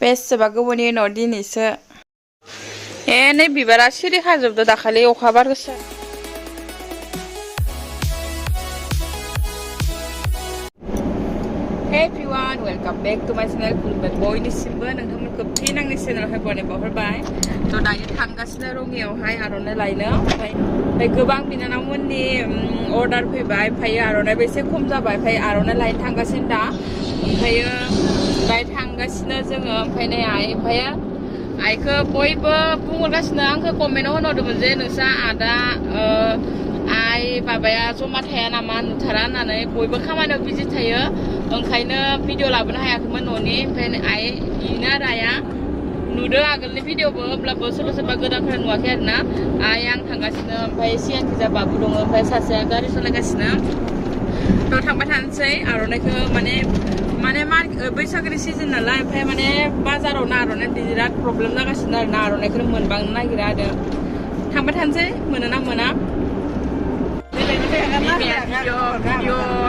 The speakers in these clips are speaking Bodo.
बेसेबा गोबावनि उनाव दिनैसो नै बिबारा सिरि खाजोबदो दाखालि अखा बार गोसा Hey everyone, welcome back to my channel. खुलुमबाय बयनिसिमबो नोंथांमोनखौ फिन आंनि चेनेलावहाय बरायबावहरबाय। थ' दायो थांगासिनो रङियावहाय आर'नाइ लायनो ओमफ्राय गोबां बिनानावमोननि अर्डार फैबाय ओमफ्राय आर'नाइबो एसे खम जाबाय ओमफ्राय आर'नाइ लायनो थांगासिनो दा ओमफ्रायो दायो थांगासिनो जोङो ओमफ्राय नै आइखौ बयबो बुंहरगासिनो आंखौ कमेन्टआव होनहरदोंमोन जे नोंसा आदा आइ बाबाया जमा थाया नामा नुथारा होननानै बयबो खामानियाव बिजि थायो ओंखायनो भिडिअ लाबोनो हायाखैमोन न'नि ओमफ्राय आइ इनो आरो आइया नुदों आगोलनि भिडिअबो अब्लाबो सोरबा गोदानफोरा नुवाखै आरोना आइ आं थांगासिनो ओमफ्राय सिगांथिजा बाबु दङ ओमफ्राय सासेया गारि सालायगासिनो थ' थांबाय थानोसै आर'नाइखौ माने बैसागोनि सिजन नालाय ओमफ्राय माने बाजाराव ना आर'नाइ बिराद प्रब्लेम जागासिनो आरोना आर'नाइखौ मोनबांनो नागिरा आरो थांबाय थानोसै मोनो ना मोना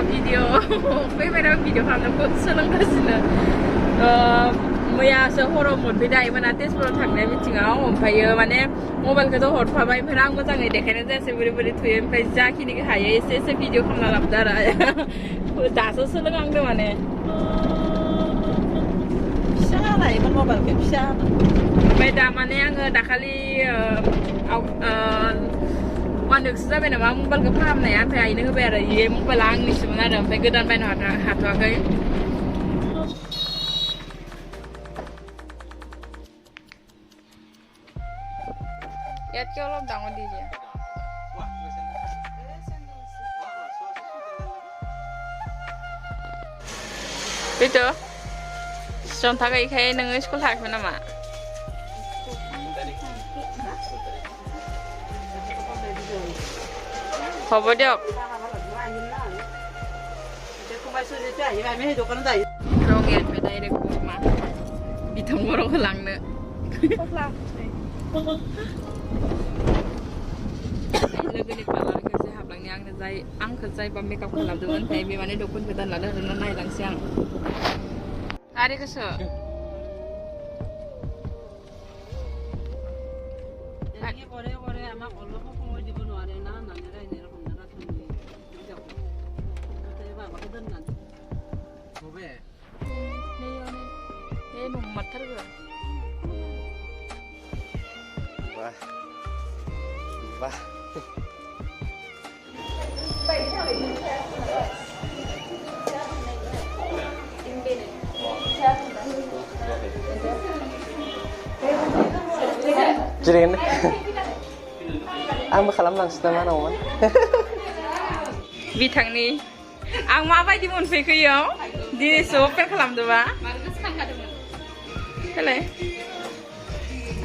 भिडिअ फैबायना भिडिअ खालामनायखौ सोलोंगासिनो मैयासो हराव मोनफैदायोमोन तेजपुराव थांनाय मिथिङाव ओमफ्रायो माने मबाइलखौथ' हरफाबाय ओमफ्राय आं मोजाङै देखायनाय जायासै बोरै थुयो ओमफ्राय जाखिनिखौ हायो एसे भिडिअ खालामना लाबोदो आरो दासो सोलोंहांदों माने फिसा लायोमोन मबाइलखौ फिसा ओमफ्राय दा माने आङो दाखालि 1 weekसो जाबाय नामा मबाइलखौ फाहामनाया ओमफ्राय आइनो होबाय आरो इयो मबाइला आंनिसोमोन आरो ओमफ्राय गोदान बायनो हाथ'वाखै ইয়াত কিয় অলপ ডাঙৰ দি দিয়া बेथ' जन्था गैयिखाय नोङो स्कुल थाङाखैमोन नामा হ'ব দিয়ক रङियानिफ्राय डाइरेक्ट बरमा बिथांबराव होलांनो लोगोनि पार्लारखौसो हाबलांनो आंखौ जायबा मेकआप खालामदोंमोन ओमफ्राय बे माने दख'ना गोदान लादों आरोना नायलांसै आं गारिखौसो नंमारथारगौ जिरायगोन आंबो खालामलांसै नामा नावमोन बिथांनि आं माबायदि मोनफैखो इयाव दिनैसो अपेन खालामदोंबा फैलाय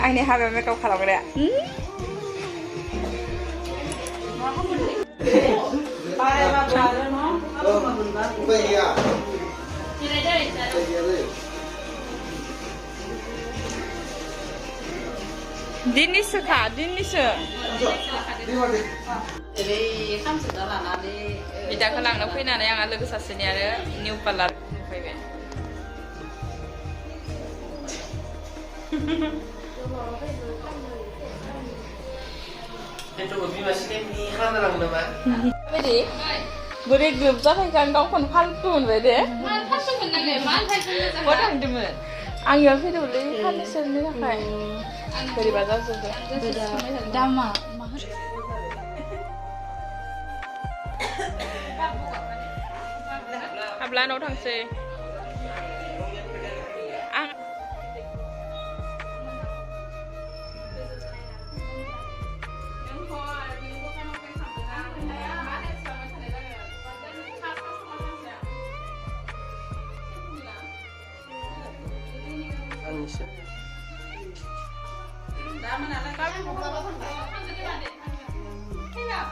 आंनि हाबायाव मेकआप खालामग्राया दिनैसोखा दिनैसो बिदाखौ लांनो फैनानै आंहा लोगो सासेनि आरो निउ पार्लार फैबाय बोरै ग्रोब जाखायखो आं गावखौनो फाल्तु मोनबाय दे बहा थांदोंमोन आं इयाव फैदोंमोनलै फार्निचारनि थाखाय बोरैबा जाजोबदो दामा हाब्लानाव थांसै आं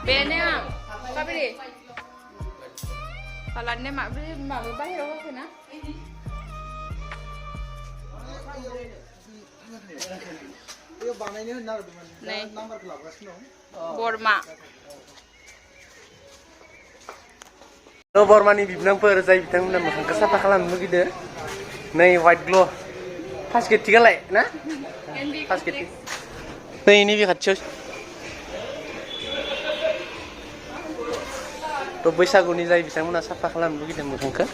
बेनो माबोरै पार्लारनि माबा बाहेराव होखोना बरमा बरमानि बिबनांफोर जाय बिथांमोना मोखांखौ साफा खालामनो लुगैदो नै व्हाइट ग्ल' पास गिथिगालाय ना पास गिथि नै नैबे खाथियाव थ' बैसागुनि जाय बिथांमोना साफा खालामनो लुगैदों मोखांखौ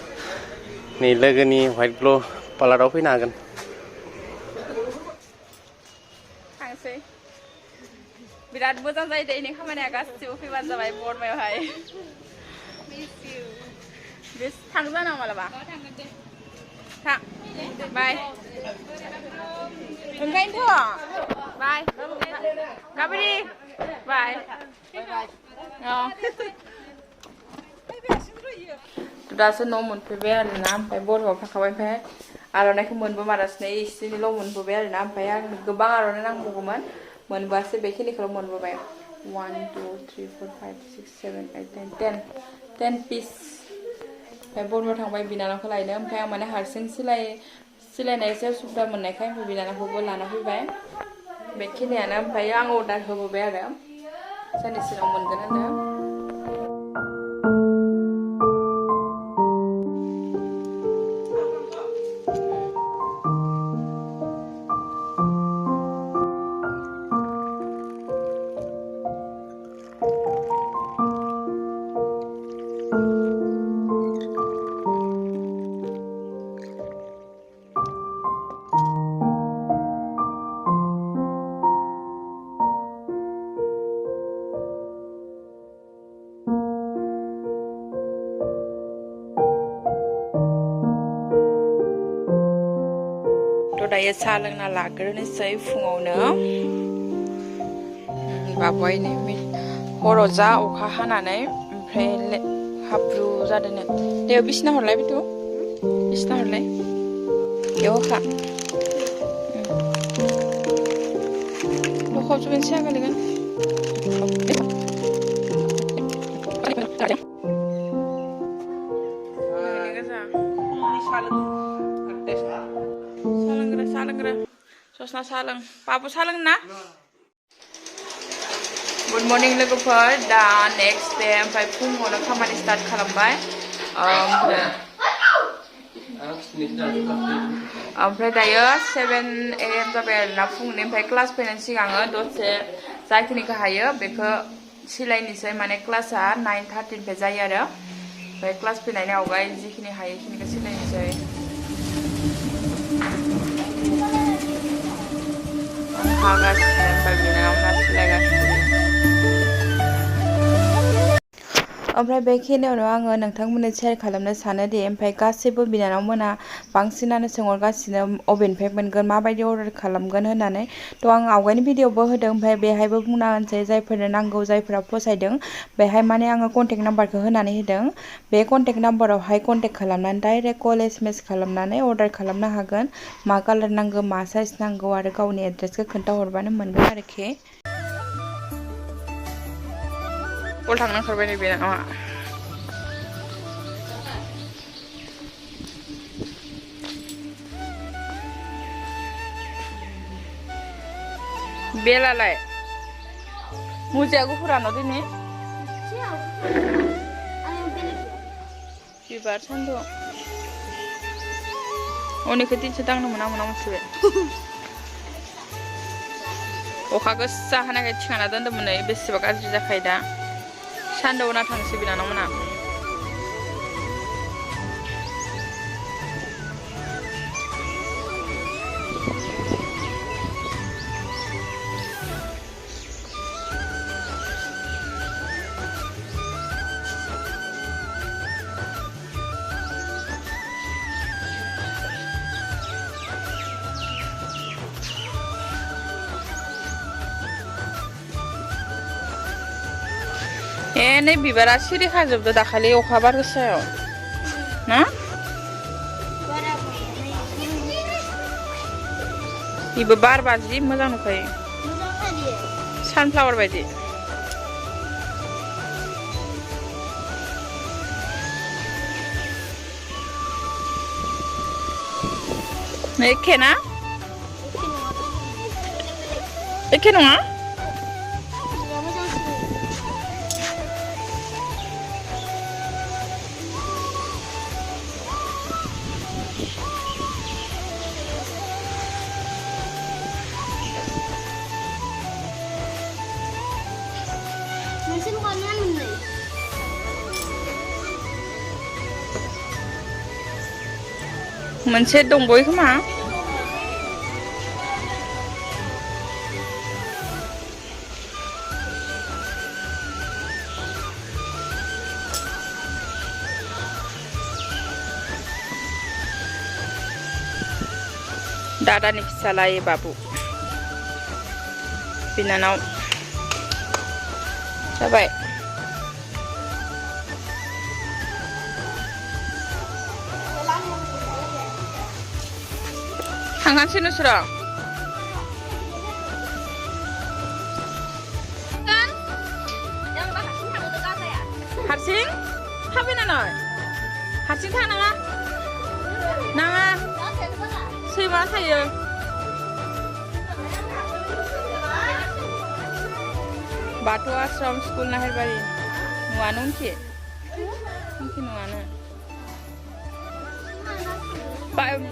नै लोगोनि व्हाइट ग्ल' पार्लाराव फैनो हागोन थांसै बिराद मोजां जायो दे इनि खामानिया गासिबो फैबानो जाबाय बरमायावहाय बेस थांजाना मालाबा थां बाय ओंखायनोथ' बाय गाबोन बाय दासो न' मोनफैबाय आरोना ओमफ्राय बरमायाव थाखाबाय ओमफ्राय आर'नाइखौ मोनबो मारासिनो एसेनिल' मोनबोबाय आरोना ओमफ्राय आं गोबां आर'नाइ नांबावगौमोन मोनबोआसै बेखिनिखौल' मोनबोबाय 1 2 3 4 5 6 7 8 9 10 पिस ओमफ्राय बरमायाव थांबाय बिनानावखौ लायनो ओमफ्राय आं माने हारसिं सिलायनाय एसे सुबिदा मोननायखाय ओमफ्राय बिनानावखौबो लाना फैबाय बेखिनियानो ओमफ्राय आं अर्डार होबोबाय आरो साननैसो उनाव मोनगोन होनदों दायो साहा लोंना लाग्रोनोसै फुङावनो बाबुआय नै हराव जा अखा हानानै ओमफ्राय हाब्रु जादोंनो दे बिसिना हरलाय बिथु बिसिना हरलाय बेयाव होखा खबजों साहा गोलैगोन ससना साहा लों बाबु साहा लों ना गुड मर्निं लोगोफोर दा नेक्स्ट डे ओमफ्राय फुङावनो खामानि स्टार्ट खालामबाय ओमफ्राय दायो 7 AM जाबाय आरोना फुंनि ओमफ्राय क्लास फैनायनि सिगां दसे जाखिनिखौ हायो बेखौ सिलायनोसै माने क्लासा 9:30 निफ्राय जायो आरो ओमफ्राय क्लास फैनायनि आवगाय जिखिनि हायो बेखिनिखौ सिलायनोसै हागासिनो ओमफ्राय बिनानावना सिलायगासिनो ओमफ्राय बेखिनियावनो आङो नोंथांमोननो शेयार खालामनो सानोदि ओमफ्राय गासैबो बिनानावमोना बांसिनानो सोंहरगासिनो अबेनिफ्राय मोनगोन माबायदि अर्डार खालामगोन होननानै थ' आं आवगायनि भिडिअबो होदों ओमफ्राय बेहायबो बुंना होनसै जायफोरनो नांगौ जायफोरा फसायदों बेहाय माने आङो कन्टेक्ट नाम्बारखौ होनानै होदों बे कन्टेक्ट नाम्बारावहाय कन्टेक्ट खालामनानै डाइरेक्ट कल SMS खालामनानै अर्डार खालामनो हागोन मा कालार नांगौ मा साइज नांगौ आरो गावनि एड्रेसखौ खोन्थाहरबानो मोनगोन आरोखि कल थांनो ओंखारबाय नै बिनानावा बेलालाय मुजाया गुफुरानो दिनै बिबार सान्दुं अनेखौ दिनसो दांनो मोना मोनथिबाय अखा गोसा हानायखाय थिखांना दोन्दोंमोन नै बेसेबा गाज्रि जाखायो दा सान्दुंना थांसै बिनानावमोना नै बिबारा सिरिखाजोबदो दाखालि अखा बार गोसायाव ना बेबो बारबा जि मोजां नुखायो सानफ्लावार बायदि एखे ना एखे नङा मोनसे दंबयो खोमा दादानि फिसालाय बाबु बिनानाव जाबाय थांगासिनो नोंसोरो हारसिं थाबायनानै हारसिं थानाङा नाङा सैमा थायो बाथौ आश्रम स्कुल नाहेरबारि नुवानो उनखि नुवानो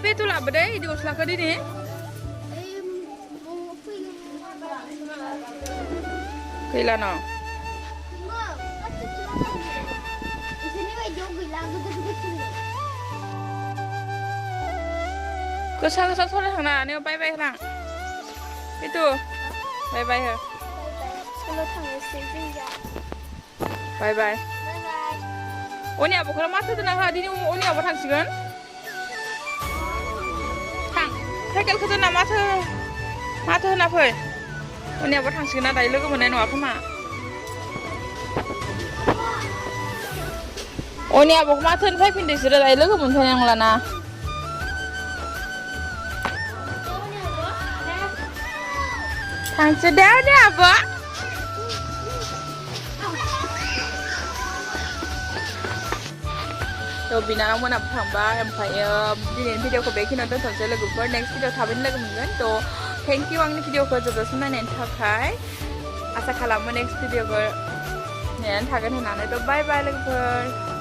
बेथ' लाबोदे इदि गस्लाखौ दिनै गैला न' गोसा गोसा सराय थांना नेव बाय बाय होलां बेथ' बाय बाय हो बाय बाय अनि आब'खौ माथो होदों ना दिनै अनि आब'आ थांसिगोन थां साइकेलखौ दोनना माथो होना फै अनि आब'आ थांसिगोन ना दायो लोगो मोननाय नङा खोमा अनि आब'खौ माथो होनो फैफिनदो बिसोरो दायो लोगो मोनफैनाय नंलाना थांसै दे आब' थ' बिनानाव मोनाबो थांबाय ओमफ्रायो दिनैनि भिडिअखौ बेखिनियाव दोनथ'नोसै लोगोफोर नेक्स्ट भिडिअ थाबैनो लोगो मोनगोन थ' थेंक इउ आंनि भिडिअखौ जोबजासिम नायनायनि थाखाय आसा खालामो नेक्स्ट भिडिअखौ नायनानै थागोन होननानै थ' बाय बाय लोगोफोर